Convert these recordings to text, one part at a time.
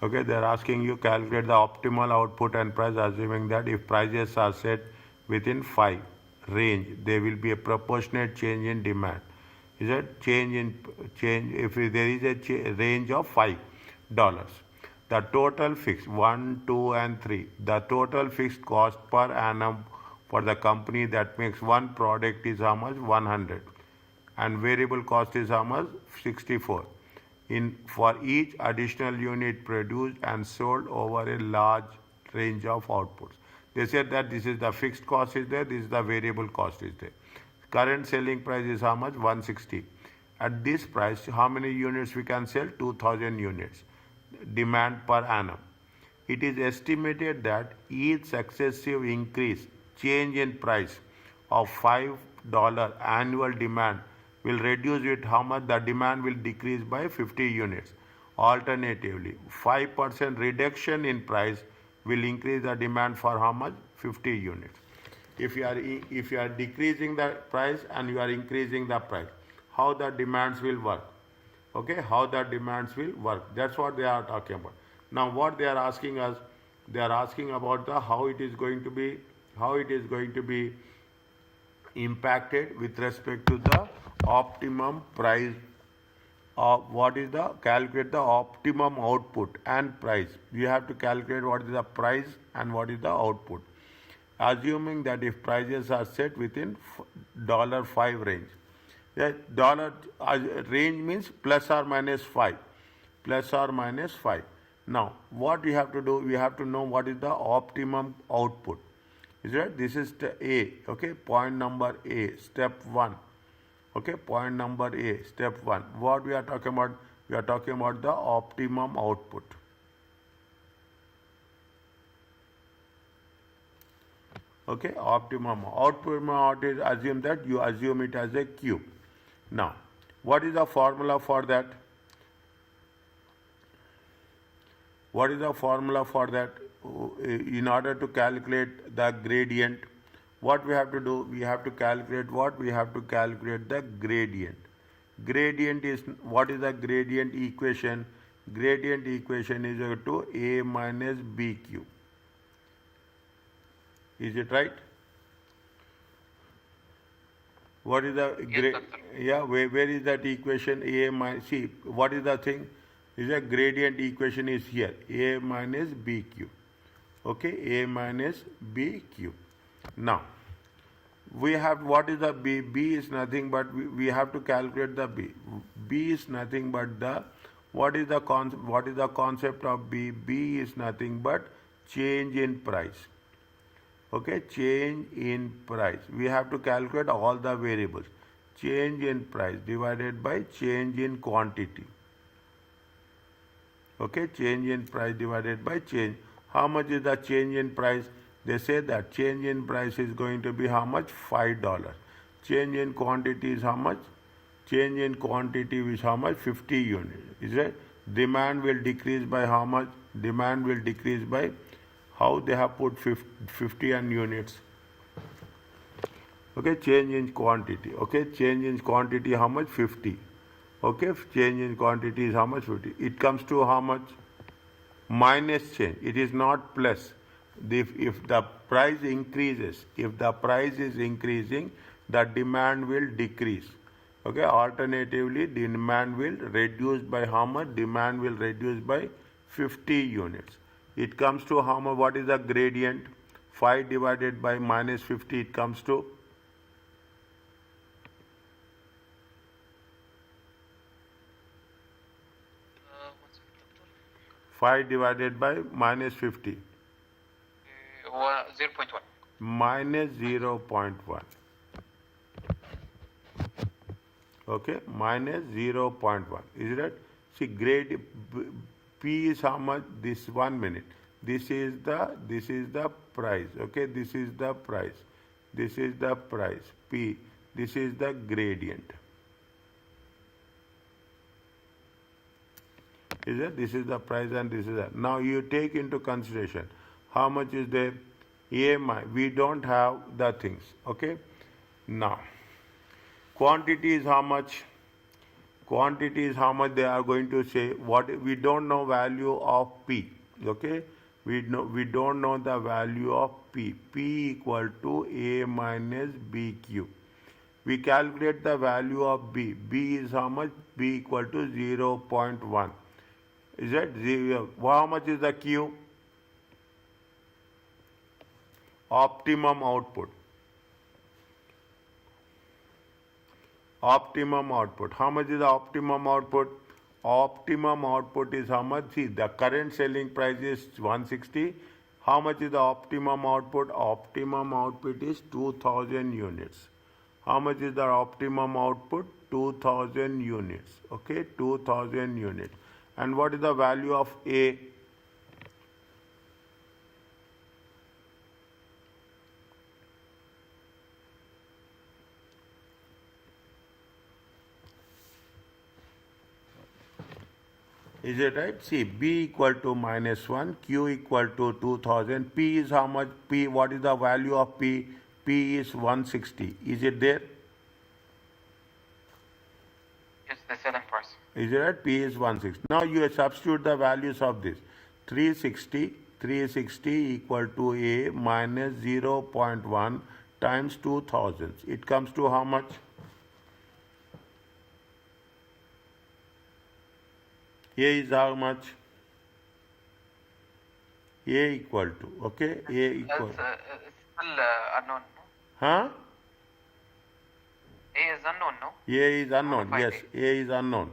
Okay, they are asking you calculate the optimal output and price, assuming that if prices are set within 5 range, there will be a proportionate change in demand. Is it change if there is a range of $5? The total fixed 1, 2, and 3. The total fixed cost per annum for the company that makes one product is how much? 100, and variable cost is how much? 64 in for each additional unit produced and sold over a large range of outputs. They said that this is the fixed cost is there, this is the variable cost is there. Current selling price is how much? 160. At this price, how many units we can sell? 2000 units. Demand per annum. It is estimated that each successive increase, change in price of $5 annual demand will reduce it how much? The demand will decrease by 50 units. Alternatively, 5% reduction in price will increase the demand for how much? 50 units. If you are decreasing the price and you are increasing the price, how the demands will work? Okay, how the demands will work. That's what they are talking about. Now what they are asking us, they are asking about the how it is going to be impacted with respect to the optimum price of what is the calculate the optimum output and price. You have to calculate what is the price and what is the output, assuming that if prices are set within $5 range. That dollar range means plus or minus 5, plus or minus 5. Now what we have to do, we have to know what is the optimum output. Is right? This is the A. Okay, point number A, step 1. Okay, point number A, step 1. What we are talking about? We are talking about the optimum output. Okay, optimum output is assume that you assume it as a cube. Now, what is the formula for that? What is the formula for that? In order to calculate the gradient, what we have to do? We have to calculate what? We have to calculate the gradient. Gradient is, what is the gradient equation? Gradient equation is equal to A minus BQ. Is it right? What is the where is that equation? A minus, see, what is the thing? Is a gradient equation is here, A minus BQ. Okay, A minus BQ. Now, we have, what is the B? B is nothing but, we have to calculate the B. B is nothing but the, what is the concept of B? B is nothing but change in price. Okay, change in price. We have to calculate all the variables. Change in price divided by change in quantity. Okay, change in price divided by change. How much is the change in price? They say that change in price is going to be how much? $5. Change in quantity is how much? Change in quantity is how much? 50 units. Is it? Demand will decrease by how much? Demand will decrease by, how they have put 50 and units. Okay, change in quantity. Okay, change in quantity how much? 50. Okay, change in quantity is how much? 50. It comes to how much? Minus change. It is not plus. If the price increases, if the price is increasing, the demand will decrease. Okay, alternatively, demand will reduce by how much? Demand will reduce by 50 units. It comes to how much? What is the gradient? 5 divided by minus 50, it comes to 5 divided by minus 50. 0.1. Minus 0.1. Okay, minus 0.1. Is that? See, grade P is how much? This 1 minute. This is the price. Okay, this is the price. This is the price. P. This is the gradient. Is it? This is the price and this is that. Now you take into consideration how much is there? EMI. We don't have the things. Okay. Now, quantity is how much? quantity is how much they are going to say. What we don't know value of P. Okay, we don't know the value of P. P equal to A minus BQ. We calculate the value of B. B is how much? B equal to 0.1. Is that 0? How much is the Q? Optimum output. Optimum output. How much is the optimum output? Optimum output is how much? See, the current selling price is 160. How much is the optimum output? Optimum output is 2000 units. How much is the optimum output? 2000 units. Okay, 2000 units. And what is the value of A? Is it right? See, B equal to -1, Q equal to 2000. P is how much? P, what is the value of P? P is 160. Is it there? Yes, the selling price. Is it right? P is 160. Now you substitute the values of this. 360 equal to A minus 0.1 times 2000. It comes to how much? A is how much? A equal to, okay? A equal. It's still unknown, no? Huh? A is unknown, no? A is unknown, yes, A. A is unknown.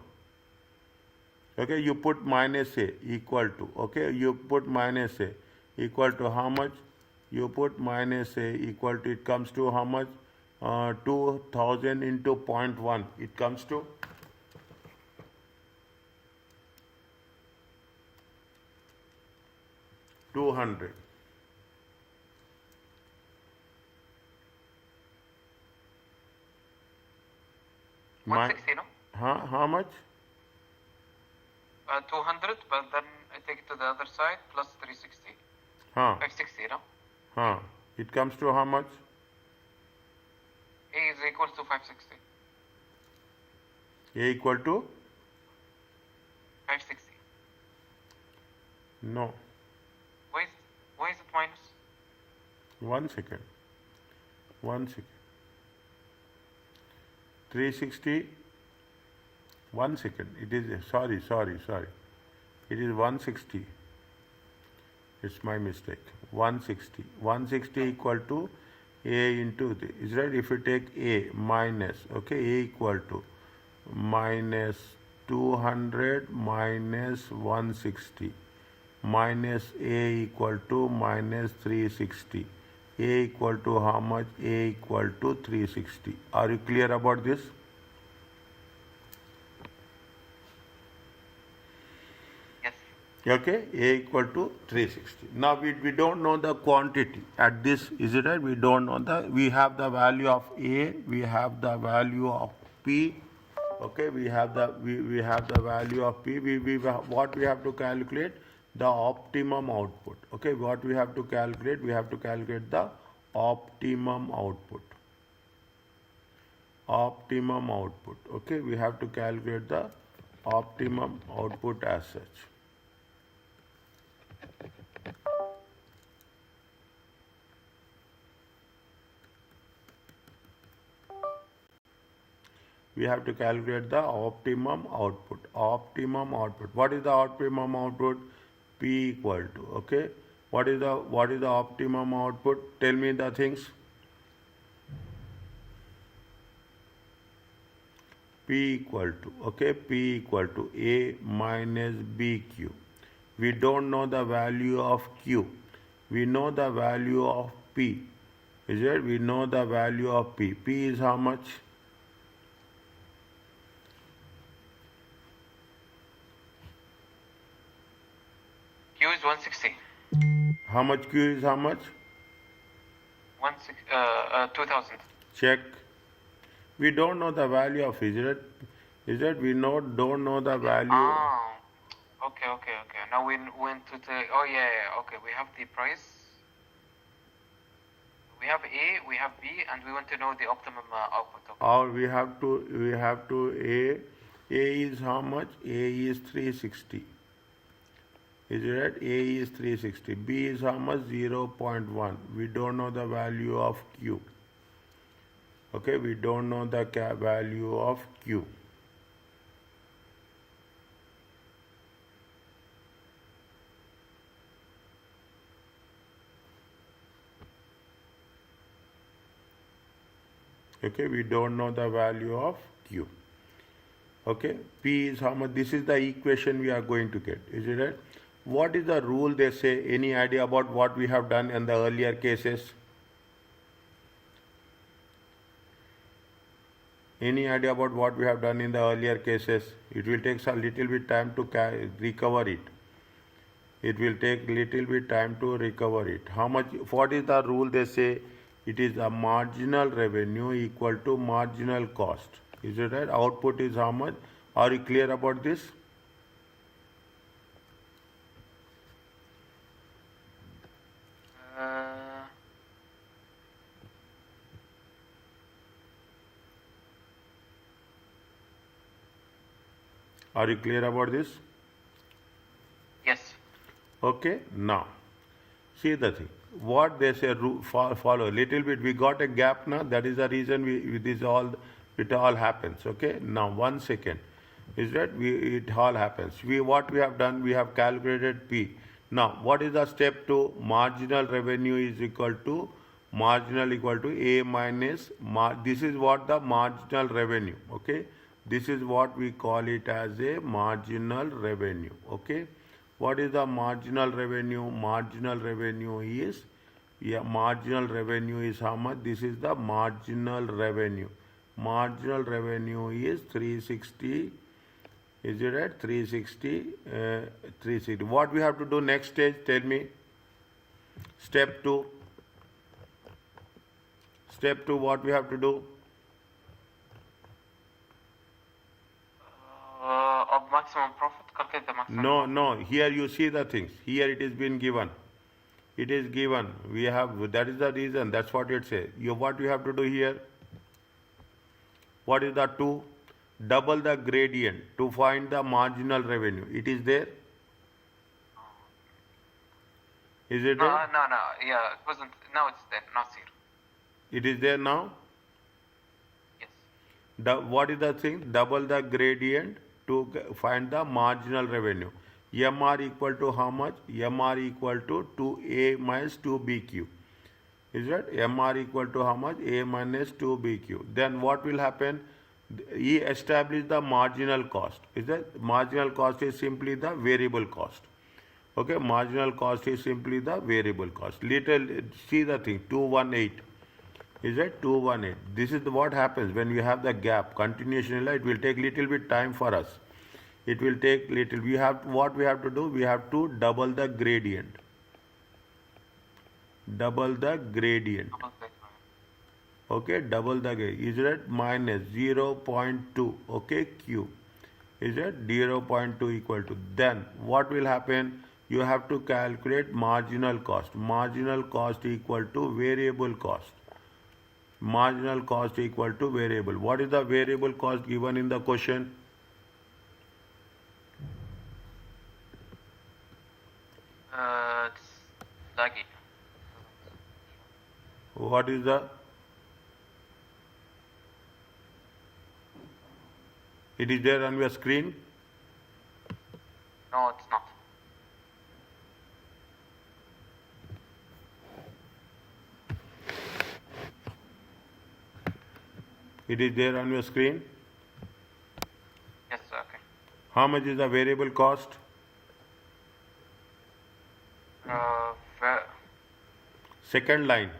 Okay, you put minus A equal to, okay, you put minus A equal to how much? You put minus A equal to, it comes to how much? 2000 into 0.1, it comes to? $200. $160, no? How much? 200, but then I take it to the other side plus 360. Huh. 560, no? Huh. It comes to how much? A is equal to 560. A equal to? 560. No. Why is it minus? 1 second. 1 second. 360. 1 second. It is, sorry. It is 160. It's my mistake. 160. 160 equal to A into the, is right? If you take A minus, okay, A equal to minus 200 minus 160 minus A equal to minus 360. A equal to how much? A equal to 360. Are you clear about this? Yes. Okay, A equal to 360. Now we don't know the quantity at this, is it right? We don't know we have the value of A, we have the value of P. Okay, we have the value of P. What we have to calculate? The optimum output. Okay, what we have to calculate? We have to calculate the optimum output. Optimum output. Okay, we have to calculate the optimum output as such. We have to calculate the optimum output. Optimum output. What is the optimum output? P equal to, okay. What is the optimum output? Tell me the things. P equal to, okay, P equal to A minus BQ. We don't know the value of Q. We know the value of P. Is it? We know the value of P. P is how much? Q is 160. How much Q is how much? 2000. Check. We don't know the value of it. Is it? We don't know the value. Ah, okay. Now we went to the, oh yeah, okay. We have the price. We have A, we have B, and we want to know the optimum output. Okay. Or we have to A. A is how much? A is 360. Is it right? A is 360. B is how much? 0.1. We don't know the value of Q. Okay, we don't know the value of Q. Okay, we don't know the value of Q. Okay, P is how much? This is the equation we are going to get. Is it right? What is the rule they say? Any idea about what we have done in the earlier cases? Any idea about what we have done in the earlier cases? It will take a little bit time to recover it. It will take little bit time to recover it. How much? What is the rule they say? It is a marginal revenue equal to marginal cost. Is it right? Output is how much? Are you clear about this? Are you clear about this? Yes. Okay, now see the thing. What they say, follow a little bit. We got a gap now. That is the reason it all happens. Okay, now 1 second. Is that it all happens. What we have done, we have calculated P. Now, what is the step 2? Marginal revenue is equal to marginal equal to A minus this is what the marginal revenue. Okay, this is what we call it as a marginal revenue. Okay, what is the marginal revenue? Marginal revenue is marginal revenue is how much? This is the marginal revenue. Marginal revenue is 360. Is it right? 360. 360. What we have to do next stage? Tell me. Step 2. Step 2. What we have to do? Of maximum profit, calculate the maximum. No. Here you see the things. Here it is been given. It is given. We have. That is the reason. That's what it says. What we have to do here? What is the 2? Double the gradient to find the marginal revenue. It is there? Is it there? No. Yeah, it wasn't. Now it's there. Now it's here. It is there now? Yes. What is the thing? Double the gradient to find the marginal revenue. MR equal to how much? MR equal to 2A minus 2BQ. Is that? MR equal to how much? A minus 2BQ. Then what will happen? He established the marginal cost. Is that? Marginal cost is simply the variable cost. Okay, marginal cost is simply the variable cost. See the thing, 218. Is that 218? This is what happens when we have the gap. Continuation, it will take little bit time for us. It will take little. What we have to do? We have to double the gradient. Double the gradient. Okay, double the gradient. Is that minus 0.2? Okay, Q. Is that 0.2 equal to? Then what will happen? You have to calculate marginal cost. Marginal cost equal to variable cost. Marginal cost equal to variable. What is the variable cost given in the question? It's laggy. What is the? It is there on your screen? No, it's not. It is there on your screen? Yes, okay. How much is the variable cost? Second line.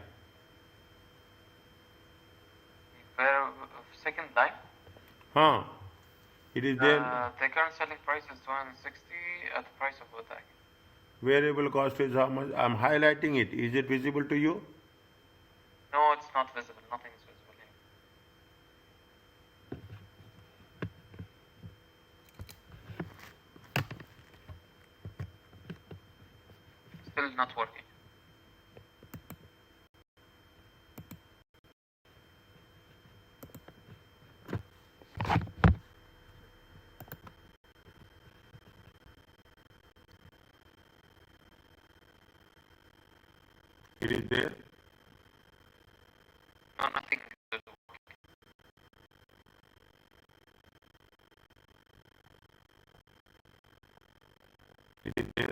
Second line? Huh. It is there. The current selling price is 260 at the price of Bodak. Variable cost is how much? I'm highlighting it. Is it visible to you? No, it's not visible. Nothing is visible here. Still not working. It is there. No, nothing. It is there.